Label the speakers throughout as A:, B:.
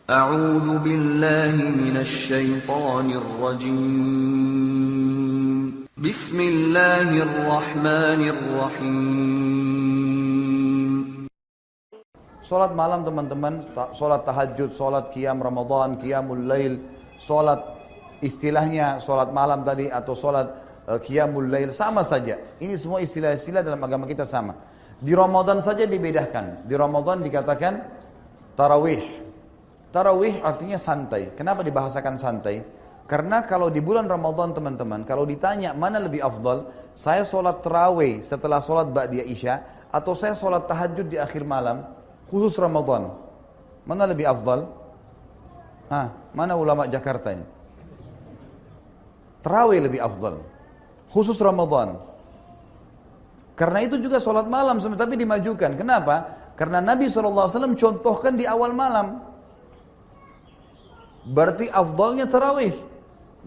A: أعوذ بالله من الشيطان الرجيم بسم الله الرحمن الرحيم.
B: Sholat malam teman-teman, sholat tahajud, sholat qiyam Ramadan, qiyamul lail, sholat istilahnya sholat malam tadi atau sholat qiyamul lail sama saja. Ini semua istilah-istilah dalam agama kita sama. Di Ramadan saja dibedakan. Di Ramadan dikatakan tarawih. Tarawih artinya santai. Kenapa dibahasakan santai? Karena kalau di bulan Ramadan teman-teman, kalau ditanya mana lebih afdal, saya sholat tarawih setelah sholat ba'diyah isya atau saya sholat tahajud di akhir malam, khusus Ramadan, mana lebih afdal? Mana ulama Jakarta ini? Tarawih lebih afdal, khusus Ramadan. Karena itu juga sholat malam, tapi dimajukan. Kenapa? Karena Nabi SAW contohkan di awal malam. Berarti afdalnya tarawih.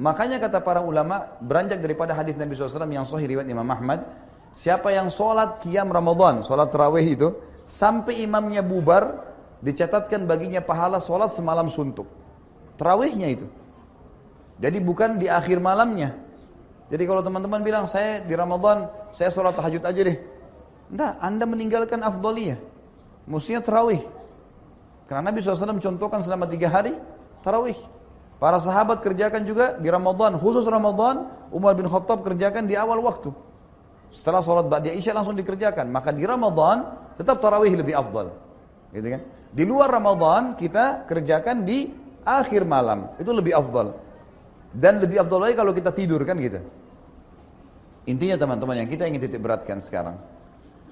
B: Makanya kata para ulama, beranjak daripada hadis Nabi SAW yang sahih riwayat Imam Ahmad, siapa yang sholat qiyam Ramadan, sholat tarawih itu, sampai imamnya bubar, dicatatkan baginya pahala sholat semalam suntuk. Tarawihnya itu. Jadi bukan di akhir malamnya. Jadi kalau teman-teman bilang, saya di Ramadan, saya sholat tahajud aja deh. Enggak, Anda meninggalkan afdaliyah. Mestinya tarawih. Karena Nabi SAW contohkan selama 3 hari, tarawih. Para sahabat kerjakan juga di Ramadan, khusus Ramadan, Umar bin Khattab kerjakan di awal waktu. Setelah sholat ba'diyah isya langsung dikerjakan. Maka di Ramadan, tetap tarawih lebih afdal. Gitu kan? Di luar Ramadan, kita kerjakan di akhir malam. Itu lebih afdal. Dan lebih afdal lagi kalau kita tidur kan gitu. Intinya teman-teman yang kita ingin titik beratkan sekarang.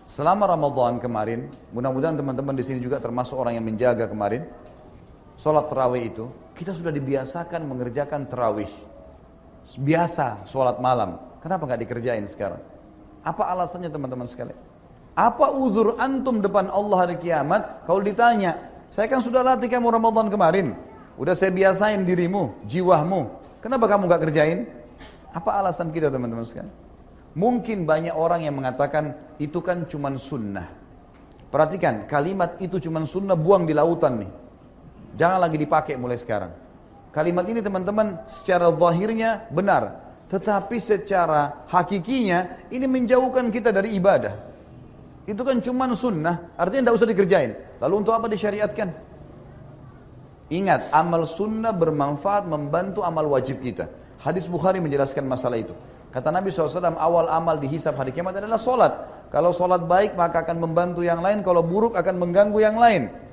B: Selama Ramadan kemarin, mudah-mudahan teman-teman di sini juga termasuk orang yang menjaga kemarin. Sholat tarawih itu, kita sudah dibiasakan mengerjakan tarawih. Biasa sholat malam. Kenapa nggak dikerjain sekarang? Apa alasannya teman-teman sekalian? Apa uzur antum depan Allah hari kiamat? Kalau ditanya, saya kan sudah latih kamu Ramadan kemarin. Udah saya biasain dirimu, jiwamu. Kenapa kamu nggak kerjain? Apa alasan kita teman-teman sekalian? Mungkin banyak orang yang mengatakan, itu kan cuman sunnah. Perhatikan, kalimat itu cuman sunnah buang di lautan nih. Jangan lagi dipakai mulai sekarang. Kalimat ini teman-teman secara zahirnya benar. Tetapi secara hakikinya ini menjauhkan kita dari ibadah. Itu kan cuma sunnah, artinya tidak usah dikerjain. Lalu untuk apa disyariatkan? Ingat, amal sunnah bermanfaat membantu amal wajib kita. Hadis Bukhari menjelaskan masalah itu. Kata Nabi SAW, awal amal dihisab hari kiamat adalah solat. Kalau solat baik maka akan membantu yang lain, kalau buruk akan mengganggu yang lain.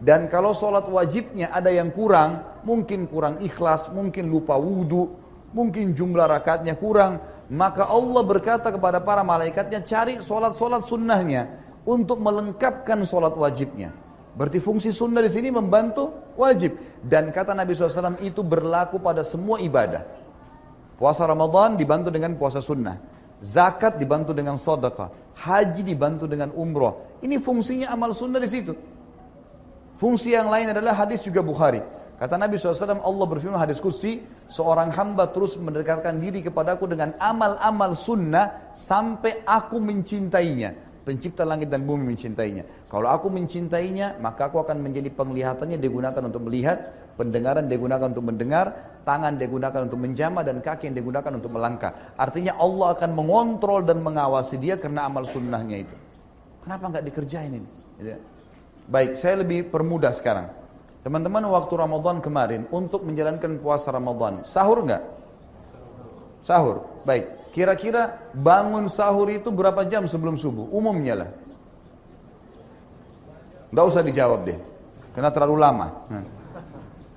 B: Dan kalau sholat wajibnya ada yang kurang, mungkin kurang ikhlas, mungkin lupa wudhu, mungkin jumlah rakaatnya kurang, maka Allah berkata kepada para malaikatnya, cari sholat-sholat sunnahnya untuk melengkapkan sholat wajibnya. Berarti fungsi sunnah di sini membantu wajib. Dan kata Nabi SAW itu berlaku pada semua ibadah. Puasa Ramadan dibantu dengan puasa sunnah. Zakat dibantu dengan sedekah. Haji dibantu dengan umroh. Ini fungsinya amal sunnah di situ. Fungsi yang lain adalah hadis juga Bukhari. Kata Nabi SAW, Allah berfirman hadis qudsi, seorang hamba terus mendekatkan diri kepadaku dengan amal-amal sunnah sampai aku mencintainya. Pencipta langit dan bumi mencintainya. Kalau aku mencintainya, maka aku akan menjadi penglihatannya digunakan untuk melihat, pendengaran digunakan untuk mendengar, tangan digunakan untuk menjamah, dan kaki yang digunakan untuk melangkah. Artinya Allah akan mengontrol dan mengawasi dia karena amal sunnahnya itu. Kenapa nggak dikerjain ini? Baik, saya lebih permudah sekarang. Teman-teman waktu Ramadan kemarin untuk menjalankan puasa Ramadan, sahur enggak? Sahur. Baik, kira-kira bangun sahur itu berapa jam sebelum subuh? Umumnya lah. Enggak usah dijawab deh, karena terlalu lama.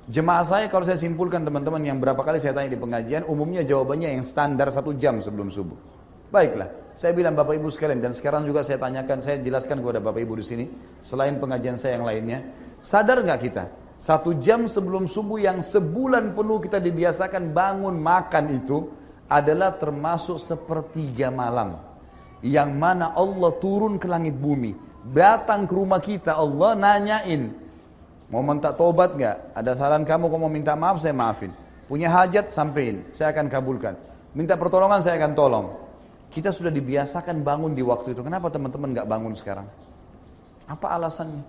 B: Jemaah saya kalau saya simpulkan teman-teman yang berapa kali saya tanya di pengajian, umumnya jawabannya yang standar 1 jam sebelum subuh. Baiklah, saya bilang Bapak Ibu sekalian, dan sekarang juga saya tanyakan, saya jelaskan kepada Bapak Ibu di sini, selain pengajian saya yang lainnya, sadar nggak kita? 1 jam sebelum subuh yang sebulan penuh kita dibiasakan bangun makan itu adalah termasuk sepertiga malam, yang mana Allah turun ke langit bumi, datang ke rumah kita, Allah nanyain, mau minta tobat nggak? Ada saran kamu, mau minta maaf saya maafin. Punya hajat sampein, saya akan kabulkan. Minta pertolongan saya akan tolong. Kita sudah dibiasakan bangun di waktu itu. Kenapa teman-teman nggak bangun sekarang? Apa alasannya?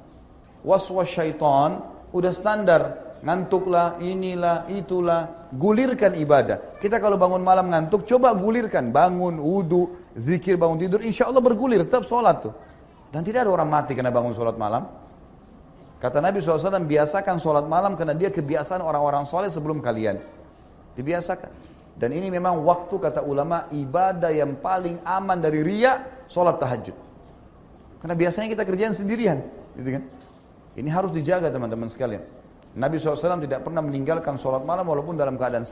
B: Was-was syaitan udah standar. ngantuklah, inilah, itulah, gulirkan ibadah. Kita kalau bangun malam ngantuk, coba gulirkan, bangun, wudu, zikir, bangun tidur, insya Allah bergulir, tetap sholat tuh. Dan tidak ada orang mati karena bangun sholat malam. Kata Nabi SAW, biasakan sholat malam karena dia kebiasaan orang-orang soleh sebelum kalian. Dibiasakan. Dan ini memang waktu, kata ulama, ibadah yang paling aman dari riya, sholat tahajud. Karena biasanya kita kerjaan sendirian, gitu kan? Ini harus dijaga teman-teman sekalian. Nabi SAW tidak pernah meninggalkan sholat malam walaupun dalam keadaan